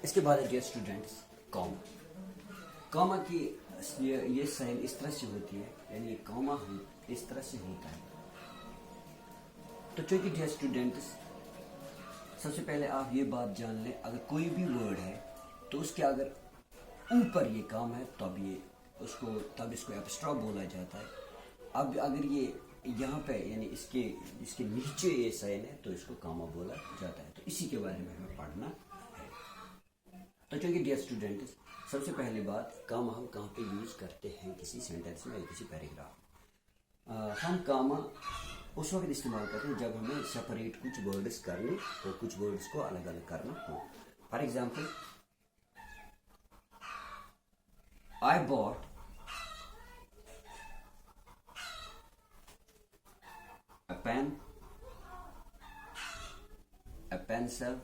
इसके बाद है डियर स्टूडेंट्स कॉमा। कॉमा की ये साइन इस तरह से होती है, यानी कॉमा इस तरह से होता है। तो चूंकि डियर स्टूडेंट्स सबसे पहले आप ये बात जान लें, अगर कोई भी वर्ड है तो उसके अगर ऊपर ये कॉमा है तब इसको एपस्ट्रॉफ बोला जाता है। अब अगर ये यहाँ पे यानी इसके नीचे ये साइन है तो इसको कॉमा बोला जाता है। तो इसी के बारे में हमें पढ़ना है। तो चूंकि डियर स्टूडेंट्स सबसे पहली बात, कॉमा हम कहाँ पे यूज करते हैं किसी सेंटेंस में या किसी पैराग्राफ। हम कॉमा उस वक्त इस्तेमाल करते हैं जब हमें सेपरेट कुछ वर्ड्स करने और कुछ वर्ड्स को अलग अलग करना हो। For example, I bought a pen, a pencil,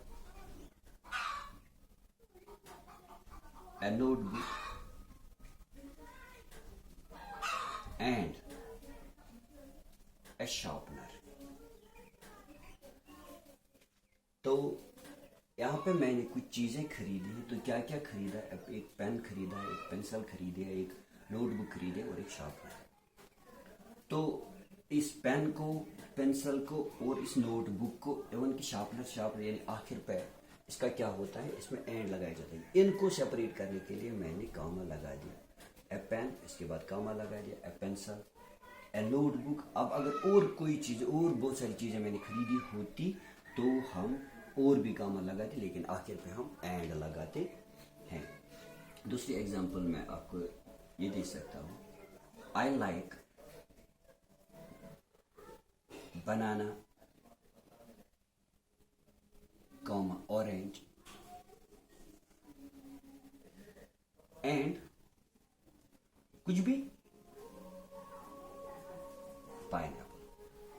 a notebook, and a sharpener. तो यहाँ पे मैंने कुछ चीज़ें खरीदी हैं। तो क्या क्या खरीदा? एक पेन खरीदा है, एक पेंसिल खरीदी है, एक नोटबुक खरीदे और एक शार्पनर। तो इस पेन को, पेंसिल को और इस नोटबुक को एवं की शार्पनर यानी आखिर पे इसका क्या होता है, इसमें एंड लगाया जाता है। इनको सेपरेट करने के लिए मैंने कॉमा लगा दिया। ए पेन, इसके बाद कॉमा लगा दिया। ए पेंसिल, ए नोटबुक। अब अगर और कोई चीज़ और बहुत सारी चीज़ें मैंने खरीदी होती तो हम और भी कॉमा लगाते, लेकिन आखिर पे हम एंड लगाते हैं। दूसरी एग्जांपल मैं आपको ये दे सकता हूँ। I like banana, comma orange and कुछ भी पाइनएप्पल।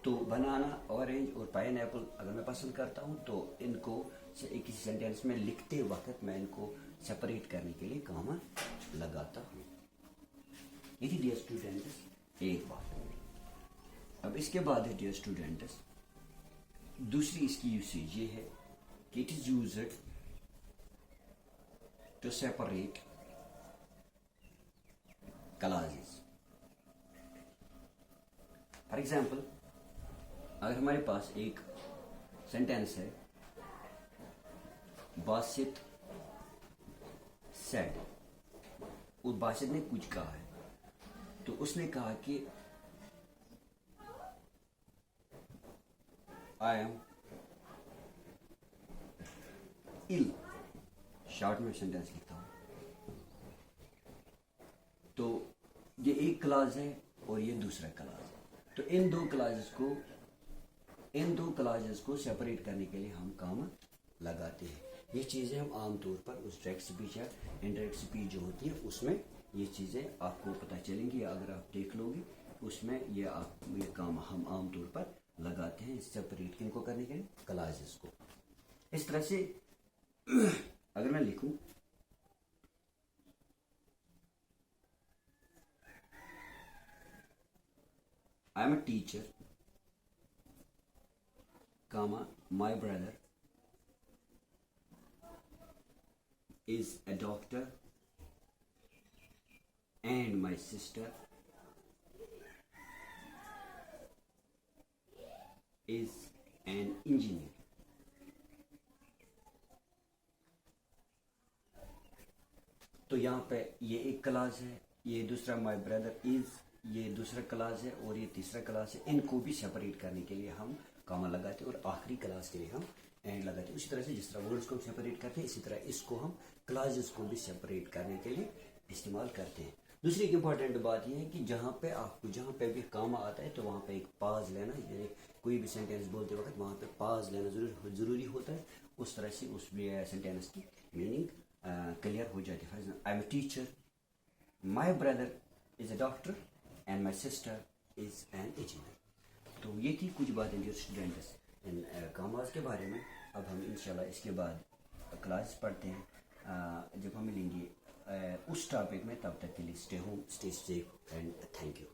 तो बनाना, ऑरेंज और पाइनएप्पल अगर मैं पसंद करता हूं तो इनको किसी सेंटेंस में लिखते वक्त मैं इनको सेपरेट करने के लिए कॉमा लगाता हूं। ये थी डियर स्टूडेंट्स एक बात। अब इसके बाद है डियर स्टूडेंट्स दूसरी इसकी यूसेज ये है कि it is used to separate classes. For example, अगर हमारे पास एक सेंटेंस है, बासित सेड, और बासित ने कुछ कहा है, तो उसने कहा कि आई एम इल। शॉर्ट में सेंटेंस लिखता हूं। तो ये एक क्लास है और ये दूसरा क्लास है। तो इन दो क्लासेस को सेपरेट करने के लिए हम कॉमा लगाते हैं। ये चीज़ें हम आमतौर पर उस डायरेक्ट स्पीच या इनडायरेक्ट स्पीच जो होती है उसमें ये चीज़ें आपको पता चलेंगी। अगर आप देख लोगे उसमें ये कॉमा हम आमतौर पर लगाते हैं सेपरेट किनको करने के लिए, क्लासेस को। इस तरह से अगर मैं लिखूं, I am a teacher, comma, my brother is a doctor and my sister is an engineer. तो यहाँ पे ये एक क्लास है, ये दूसरा माय ब्रदर इज, ये दूसरा क्लास है और ये तीसरा क्लास है। इनको भी सेपरेट करने के लिए हम कॉमा लगाते हैं और आखिरी क्लास के लिए हम एंड लगाते हैं। उसी तरह से जिस तरह वर्ड्स को हम सेपरेट करते हैं, इसी तरह इसको हम क्लासेस को भी सेपरेट करने के लिए इस्तेमाल करते हैं। दूसरी एक इम्पॉर्टेंट बात यह है कि जहाँ पे भी कॉमा आता है तो वहाँ पे एक पाज लेना, यानी कोई भी सेंटेंस बोलते वक्त वहाँ पे पाज लेना जरूरी होता है। उस तरह से उस सेंटेंस की मीनिंग क्लियर हो जाती है। I am a teacher, my brother is a doctor and my sister is an engineer. तो ये थी कुछ बातें जो स्टूडेंट्स इन कॉमास के बारे में। अब हम इंशाल्लाह इसके बाद क्लास पढ़ते हैं जब हम मिलेंगे उस टॉपिक में। तब तक के लिए stay home, stay safe and thank you.